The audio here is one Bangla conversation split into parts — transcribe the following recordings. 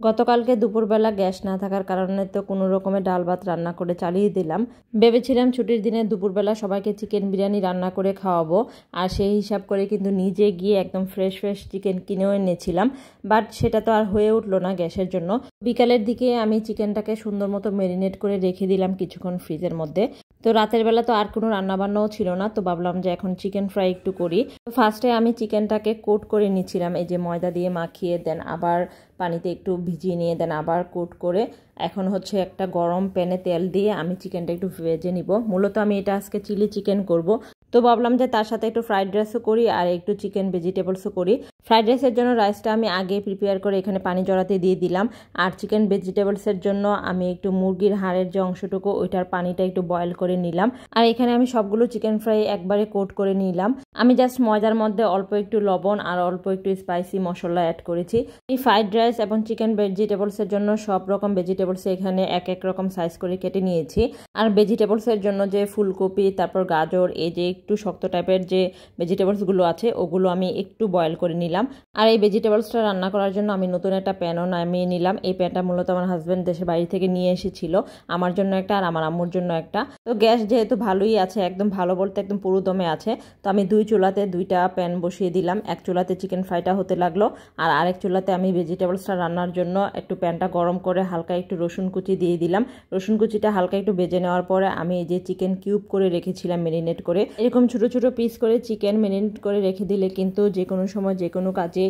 গতকালকে দুপুরবেলা গ্যাস না থাকার কারণে তো কোনো রকমের ডাল ভাত রান্না করে চালিয়ে দিলাম। ভেবেছিলাম ছুটির দিনে দুপুরবেলা সবাইকে চিকেন বিরিয়ানি রান্না করে খাওয়াবো, আর সেই হিসাব করে কিন্তু নিজে গিয়ে একদম ফ্রেশ ফ্রেশ চিকেন কিনেও এনেছিলাম। বাট সেটা তো আর হয়ে উঠলো না গ্যাসের জন্য। বিকালের দিকে আমি চিকেনটাকে সুন্দর মতো ম্যারিনেট করে রেখে দিলাম কিছুক্ষণ ফ্রিজের মধ্যে। তো রাতের বেলা তো আর কোনো রান্নাবান্নাও ছিল না, তো ভাবলাম যে এখন চিকেন ফ্রাই একটু করি। তো ফার্স্টে আমি চিকেনটাকে কোট করে নিচ্ছিলাম, এই যে ময়দা দিয়ে মাখিয়ে দেন আবার পানিতে একটু ভিজিয়ে নিয়ে দেন আবার কোট করে। এখন হচ্ছে একটা গরম প্যানে তেল দিয়ে আমি চিকেনটা একটু ভেজে নিব। মূলত আমি এটা আজকে চিলি চিকেন করব, তো ভাবলাম যে তার সাথে একটু ফ্রাইড রাইসও করি আর একটু চিকেন ভেজিটেবলসও করি। ফ্রাইড রাইসের জন্য রাইসটা আমি আগে প্রিপেয়ার করে এখানে পানি জড়াতে দিয়ে দিলাম, আর চিকেন ভেজিটেবলসের জন্য আমি একটু মুরগির হাড়ের যে অংশটুকু ওইটার পানিটা একটু বয়েল করে নিলাম। আর এখানে আমি সবগুলো চিকেন ফ্রাই একবারে কোট করে নিলাম। আমি জাস্ট ময়দার মধ্যে অল্প একটু লবণ আর অল্প একটু স্পাইসি মশলা অ্যাড করেছি। এই ফ্রাইড রাইস এবং চিকেন ভেজিটেবলসের জন্য সব রকম ভেজিটেবলস এখানে এক এক রকম সাইজ করে কেটে নিয়েছি। আর ভেজিটেবলসের জন্য যে ফুলকপি, তারপর গাজর, এই যে একটু শক্ত টাইপের যে ভেজিটেবলসগুলো আছে ওগুলো আমি একটু বয়েল করে নিলাম। আর এই ভেজিটেবলসটা রান্না করার জন্য আমি নতুন একটা প্যানও নামিয়ে নিলাম। এই প্যানটা মূলত আমার হাজব্যান্ড দেশে বাড়ি থেকে নিয়ে এসেছিল, আমার জন্য একটা আর আমার আম্মুর জন্য একটা। তো গ্যাস যেহেতু ভালোই আছে, একদম ভালো বলতে একদম পুরো দমে আছে, তো আমি দুই চুলাতে দুইটা প্যান বসিয়ে দিলাম। এক চুলাতে চিকেন ফ্রাইটা হতে লাগলো, আর আরেক চুলাতে আমি ভেজিটেবলসটা রান্নার জন্য একটু প্যানটা গরম করে হালকা একটু রসুন কুচি দিয়ে দিলাম। রসুন কুচিটা হালকা একটু ভেজে নেওয়ার পরে আমি এই যে চিকেন কিউব করে রেখেছিলাম ম্যারিনেট করে, এরকম ছোট ছোট পিস করে চিকেন ম্যারিনেট করে রেখে দিলে কিন্তু যে কোনো সময় যে কোনো কাজে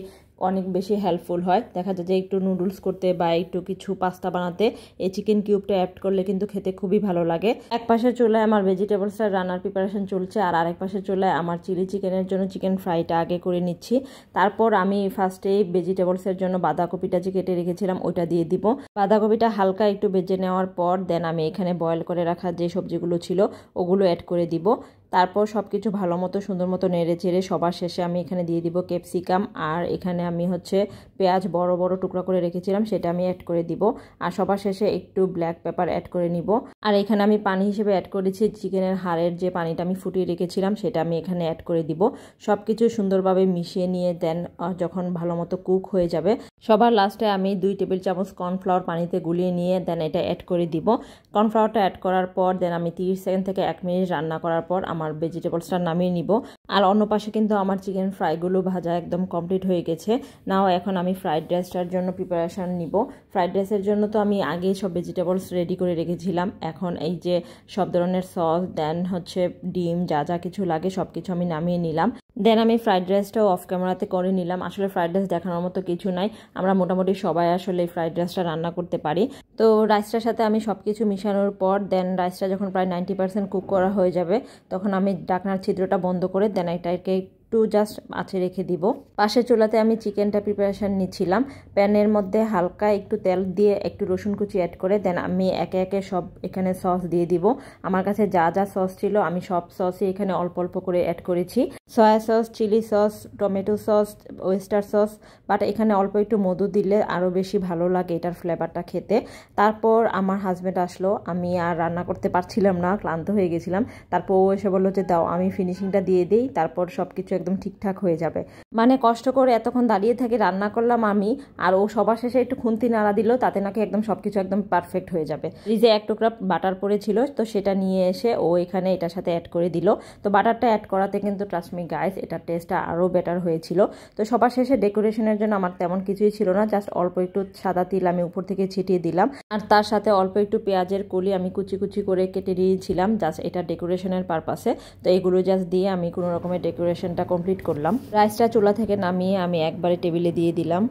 অনেক বেশি হেল্পফুল হয়। দেখা যায় যে একটু নুডলস করতে বা একটু কিছু পাস্তা বানাতে এই চিকেন কিউবটা অ্যাড করলে কিন্তু খেতে খুবই ভালো লাগে। এক পাশের চুলায় আমার ভেজিটেবলসটা রান্নার প্রিপারেশন চলছে, আর আরেক পাশের চুলায় আমার চিলি চিকেনের জন্য চিকেন ফ্রাইটা আগে করে নিচ্ছি। তারপর আমি ফার্স্টে ভেজিটেবলসের জন্য বাঁধাকপিটা যে কেটে রেখেছিলাম ওইটা দিয়ে দিব। বাঁধাকপিটা হালকা একটু ভেজে নেওয়ার পর দেন আমি এখানে বয়েল করে রাখা যে সবজিগুলো ছিল ওগুলো অ্যাড করে দিব। তারপর সব কিছু ভালো মতো সুন্দর মতো নেড়ে চেড়ে সবার শেষে আমি এখানে দিয়ে দিব ক্যাপসিকাম, আর এখানে আমি হচ্ছে পেঁয়াজ বড় বড় টুকরা করে রেখেছিলাম সেটা আমি অ্যাড করে দিব। আর সবার শেষে একটু ব্ল্যাক পেপার অ্যাড করে নিব। আর এখানে আমি পানি হিসেবে অ্যাড করেছি চিকেনের হাড়ের যে পানিটা আমি ফুটিয়ে রেখেছিলাম সেটা আমি এখানে অ্যাড করে দিব। সব কিছু সুন্দরভাবে মিশিয়ে নিয়ে দেন যখন ভালো মতো কুক হয়ে যাবে সবার লাস্টে আমি 2 টেবিল চামচ কর্নফ্লাওয়ার পানিতে গুলিয়ে নিয়ে দেন এটা অ্যাড করে দিব। কর্নফ্লাওয়ারটা অ্যাড করার পর দেন আমি 30 সেকেন্ড থেকে 1 মিনিট রান্না করার পর আমার ভেজিটেবলসটা নামিয়ে নিব। আর অন্য পাশে কিন্তু আমার চিকেন ফ্রাইগুলো ভাজা একদম কমপ্লিট হয়ে গেছে। নাও এখন আমি ফ্রাইড রাইসটার জন্য প্রিপারেশান নিব। ফ্রাইড রাইসের জন্য তো আমি আগেই সব ভেজিটেবলস রেডি করে রেখেছিলাম। এখন এই যে সব ধরনের সস দেন হচ্ছে ডিম যা যা কিছু লাগে সব কিছু আমি নামিয়ে নিলাম। দেন আমি ফ্রাইড রাইসটাও অফ ক্যামেরাতে করে নিলাম। আসলে ফ্রাইড রাইস দেখানোর মতো কিছু নাই, আমরা মোটামুটি সবাই আসলে এই ফ্রাইড রাইসটা রান্না করতে পারি। তো রাইসটার সাথে আমি সব কিছু মিশানোর পর দেন রাইসটা যখন প্রায় 90% কুক করা হয়ে যাবে তখন আমি ঢাকনার ছিদ্রটা বন্ধ করে দেন এটাকে একটু জাস্ট আছে রেখে দিব। পাশের চুলাতে আমি চিকেনটা প্রিপারেশন নিচ্ছিলাম। প্যানের মধ্যে হালকা একটু তেল দিয়ে একটু রসুন কুচি অ্যাড করে দেন আমি একে একে সব এখানে সস দিয়ে দিব। আমার কাছে যা যা সস ছিল আমি সব সসই এখানে অল্প অল্প করে অ্যাড করেছি। Soya sauce, chilli sauce, tomato sauce, oyster sauce, but এখানে অল্প একটু মধু দিলে আরও বেশি ভালো লাগে এটার ফ্লেভারটা খেতে। তারপর আমার হাজব্যান্ড আসলো, আমি আর রান্না করতে পারছিলাম না, ক্লান্ত হয়ে গেছিলাম। তারপর ও এসে বললো যে দাও আমি ফিনিশিংটা দিয়ে দিই, তারপর সব কিছু একদম ঠিকঠাক হয়ে যাবে। মানে কষ্ট করে এতক্ষণ দাঁড়িয়ে থেকে রান্না করলাম আমি, আর ও সবার শেষে একটু খুন্তি নাড়া দিল, তাতে নাকি একদম সবকিছু একদম পারফেক্ট হয়ে যাবে। ফ্রিজে এক টুকরা বাটার পড়েছিল, তো সেটা নিয়ে এসে ও এখানে এটার সাথে অ্যাড করে দিল। তো বাটারটা অ্যাড করাতে কিন্তু ট্রাস্ট মি গাইস এটার টেস্টটা আরও বেটার হয়েছিল। তো সবার শেষে ডেকোরেশনের জন্য আমার তেমন কিছুই ছিল না, জাস্ট অল্প একটু সাদা তিল আমি উপর থেকে ছিটিয়ে দিলাম, আর তার সাথে অল্প একটু পেঁয়াজের কলি আমি কুচি কুচি করে কেটে দিয়েছিলাম জাস্ট এটা ডেকোরেশনের পারপাসে। তো এগুলো জাস্ট দিয়ে আমি কোনো রকমের ডেকোরেশনটা কমপ্লিট করলাম। রাইসটা চুলা থেকে নামিয়ে আমি একবারে টেবিলে দিয়ে দিলাম।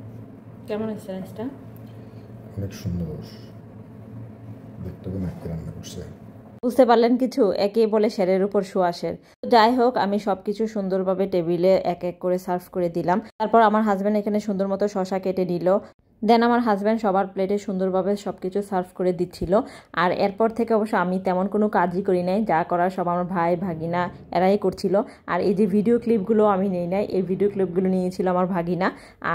কেমন হয়েছে রাইসটা? অনেক সুন্দর, দেখতে রান্না করছে। বুঝতে পারলেন কিছু? একে বলে শেরের উপর সুয়াশের। যাই হোক আমি সবকিছু সুন্দরভাবে টেবিলে এক এক করে সার্ভ করে দিলাম। তারপর আমার হাজব্যান্ড এখানে সুন্দর মতো শসা কেটে নিল। দেন আমার হাজব্যান্ড সবার প্লেটে সুন্দরভাবে সব কিছু সার্ভ করে দিচ্ছিল। আর এরপর থেকে অবশ্য আমি তেমন কোনো কাজই করি নাই, যা করার সব আমার ভাই ভাগিনা এরাই করছিল। আর এই যে ভিডিও ক্লিপগুলো আমি নিই নাই, এই ভিডিও ক্লিপগুলো নিয়েছিল আমার ভাগিনা।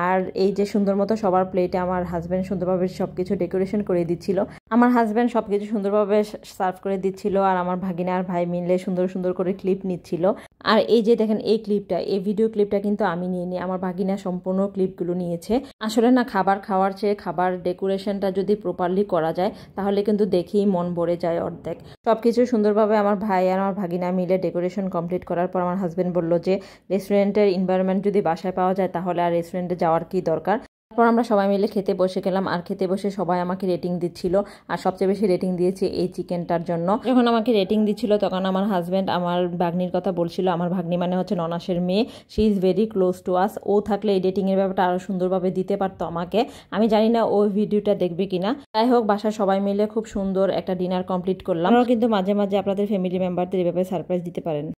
আর এই যে সুন্দর মতো সবার প্লেটে আমার হাজব্যান্ড সুন্দরভাবে সব কিছু ডেকোরেশন করে দিচ্ছিল। আমার হাজব্যান্ড সব কিছু সুন্দরভাবে সার্ভ করে দিচ্ছিল, আর আমার ভাগিনা আর ভাই মিলে সুন্দর সুন্দর করে ক্লিপ নিচ্ছিল। আর এই যে দেখেন এই ক্লিপটা, এই ভিডিও ক্লিপটা কিন্তু আমি নিইনি, আমার ভাগিনা সম্পূর্ণ ক্লিপগুলো নিয়েছে। আসলে না, খাবার খাওয়ার চেয়ে খাবার ডেকোরেশনটা যদি প্রপারলি করা যায় তাহলে কিন্তু দেখেই মন ভরে যায় অর্ধেক। সব কিছু সুন্দরভাবে আমার ভাই আর আমার ভাগিনা মিলে ডেকোরেশন কমপ্লিট করার পর আমার হাজব্যান্ড বলল যে রেস্টুরেন্টের এনভায়রনমেন্ট যদি বাসায় পাওয়া যায় তাহলে আর রেস্টুরেন্টে যাওয়ার কি দরকার। তারপর আমরা সবাই মিলে খেতে বসে গেলাম, আর খেতে বসে সবাই আমাকে রেটিং দিচ্ছিল, আর সবচেয়ে বেশি রেটিং দিয়েছে এই চিকেনটার জন্য। যখন আমাকে রেটিং দিচ্ছিল তখন আমার হাজব্যান্ড আমার ভাগ্নির কথা বলছিল। আমার ভাগ্নি মানে হচ্ছে ননাসের মেয়ে, she is very close to us. ও থাকলে এই রেটিংয়ের ব্যাপারটা আরও সুন্দরভাবে দিতে পারতো আমাকে। আমি জানি না ও ভিডিওটা দেখবে কিনা। যাই হোক, বাসায় সবাই মিলে খুব সুন্দর একটা ডিনার কমপ্লিট করলাম। আপনারাও কিন্তু মাঝে মাঝে আপনাদের ফ্যামিলি মেম্বারদের এভাবে সারপ্রাইজ দিতে পারেন।